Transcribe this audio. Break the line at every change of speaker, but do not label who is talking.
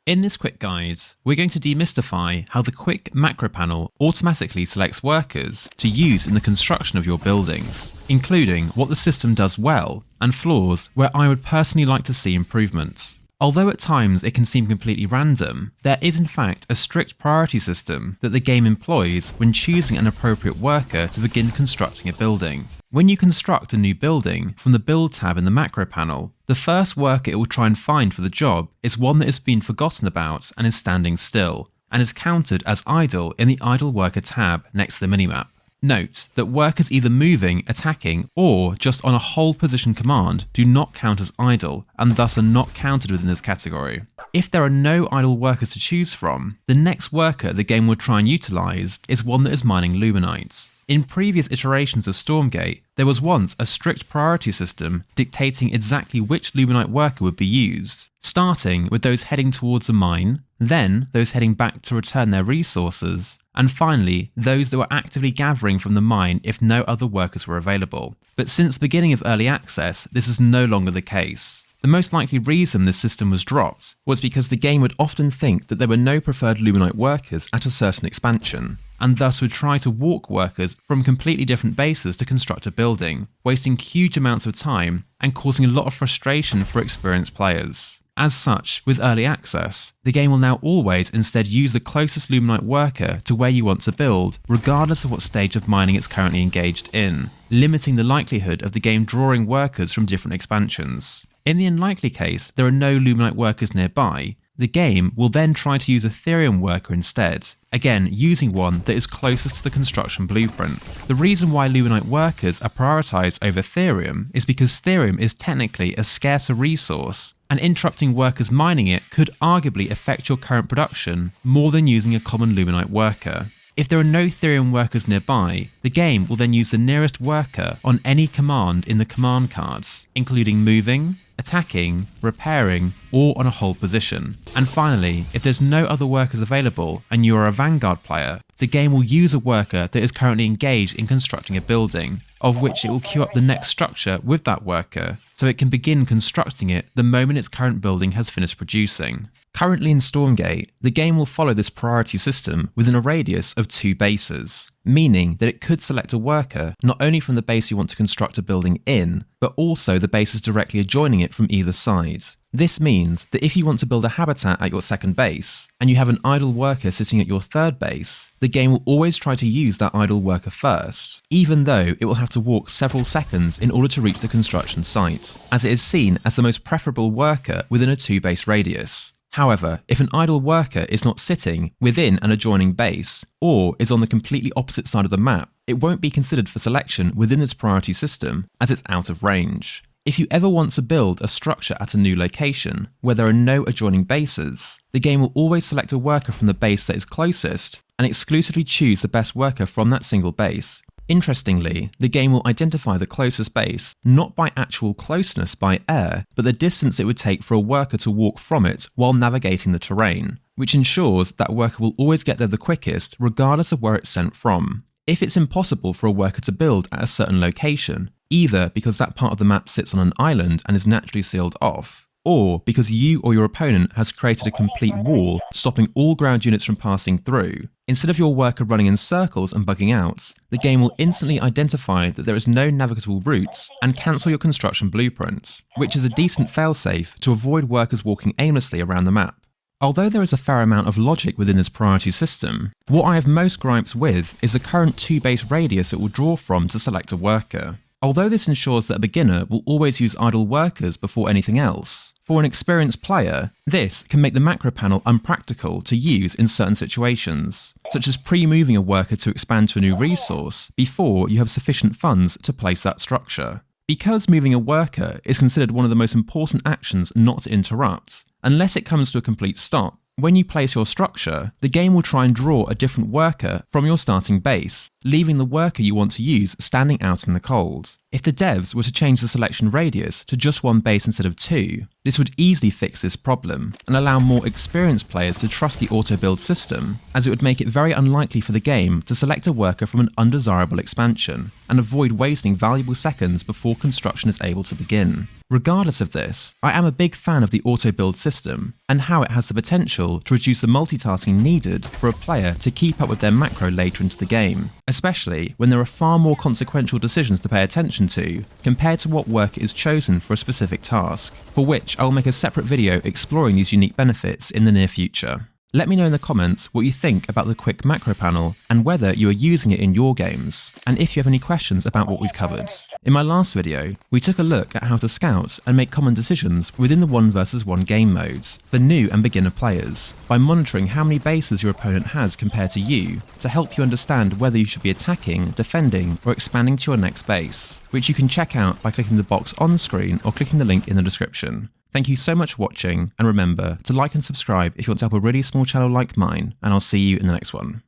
In this quick guide, we're going to demystify how the quick macro panel automatically selects workers to use in the construction of your buildings, including what the system does well and flaws where I would personally like to see improvements. Although at times it can seem completely random, there is in fact a strict priority system that the game employs when choosing an appropriate worker to begin constructing a building. When you construct a new building, from the Build tab in the macro panel, the first worker it will try and find for the job is one that has been forgotten about and is standing still, and is counted as idle in the Idle Worker tab next to the minimap. Note that workers either moving, attacking, or just on a hold position command do not count as idle, and thus are not counted within this category. If there are no idle workers to choose from, the next worker the game will try and utilise is one that is mining Luminite. In previous iterations of Stormgate, there was once a strict priority system dictating exactly which Luminite worker would be used, starting with those heading towards a mine, then those heading back to return their resources, and finally those that were actively gathering from the mine if no other workers were available. But since the beginning of early access, this is no longer the case. The most likely reason this system was dropped was because the game would often think that there were no preferred Luminite workers at a certain expansion, and thus would try to walk workers from completely different bases to construct a building, wasting huge amounts of time and causing a lot of frustration for experienced players. As such, with early access, the game will now always instead use the closest Luminite worker to where you want to build, regardless of what stage of mining it's currently engaged in, limiting the likelihood of the game drawing workers from different expansions. In the unlikely case there are no Luminite workers nearby, the game will then try to use a Therium worker instead, again using one that is closest to the construction blueprint. The reason why Luminite workers are prioritised over Therium is because Therium is technically a scarcer resource, and interrupting workers mining it could arguably affect your current production more than using a common Luminite worker. If there are no Therium workers nearby, the game will then use the nearest worker on any command in the command cards, including moving, attacking, repairing, or on a hold position. And finally, if there's no other workers available and you are a Vanguard player, the game will use a worker that is currently engaged in constructing a building, of which it will queue up the next structure with that worker, so it can begin constructing it the moment its current building has finished producing. Currently in Stormgate, the game will follow this priority system within a radius of 2 bases, meaning that it could select a worker not only from the base you want to construct a building in, but also the bases directly adjoining it from either side. This means that if you want to build a habitat at your second base, and you have an idle worker sitting at your third base, the game will always try to use that idle worker first, even though it will have to walk several seconds in order to reach the construction site, as it is seen as the most preferable worker within a 2 base radius. However, if an idle worker is not sitting within an adjoining base, or is on the completely opposite side of the map, it won't be considered for selection within its priority system, as it's out of range. If you ever want to build a structure at a new location, where there are no adjoining bases, the game will always select a worker from the base that is closest, and exclusively choose the best worker from that single base. Interestingly, the game will identify the closest base not by actual closeness by air, but the distance it would take for a worker to walk from it while navigating the terrain, which ensures that worker will always get there the quickest regardless of where it's sent from. If it's impossible for a worker to build at a certain location, either because that part of the map sits on an island and is naturally sealed off, or because you or your opponent has created a complete wall stopping all ground units from passing through, instead of your worker running in circles and bugging out, the game will instantly identify that there is no navigable routes and cancel your construction blueprint, which is a decent failsafe to avoid workers walking aimlessly around the map. Although there is a fair amount of logic within this priority system, what I have most gripes with is the current 2 base radius it will draw from to select a worker. Although this ensures that a beginner will always use idle workers before anything else, for an experienced player, this can make the macro panel unpractical to use in certain situations, such as pre-moving a worker to expand to a new resource before you have sufficient funds to place that structure. Because moving a worker is considered one of the most important actions not to interrupt, unless it comes to a complete stop, when you place your structure, the game will try and draw a different worker from your starting base, leaving the worker you want to use standing out in the cold. If the devs were to change the selection radius to just one base instead of two, this would easily fix this problem and allow more experienced players to trust the auto-build system, as it would make it very unlikely for the game to select a worker from an undesirable expansion and avoid wasting valuable seconds before construction is able to begin. Regardless of this, I am a big fan of the auto-build system and how it has the potential to reduce the multitasking needed for a player to keep up with their macro later into the game, especially when there are far more consequential decisions to pay attention to compared to what work is chosen for a specific task, for which I will make a separate video exploring these unique benefits in the near future. Let me know in the comments what you think about the quick macro panel and whether you are using it in your games, and if you have any questions about what we've covered. In my last video, we took a look at how to scout and make common decisions within the 1 versus 1 game modes for new and beginner players, by monitoring how many bases your opponent has compared to you, to help you understand whether you should be attacking, defending, or expanding to your next base, which you can check out by clicking the box on screen or clicking the link in the description. Thank you so much for watching, and remember to like and subscribe if you want to help a really small channel like mine, and I'll see you in the next one.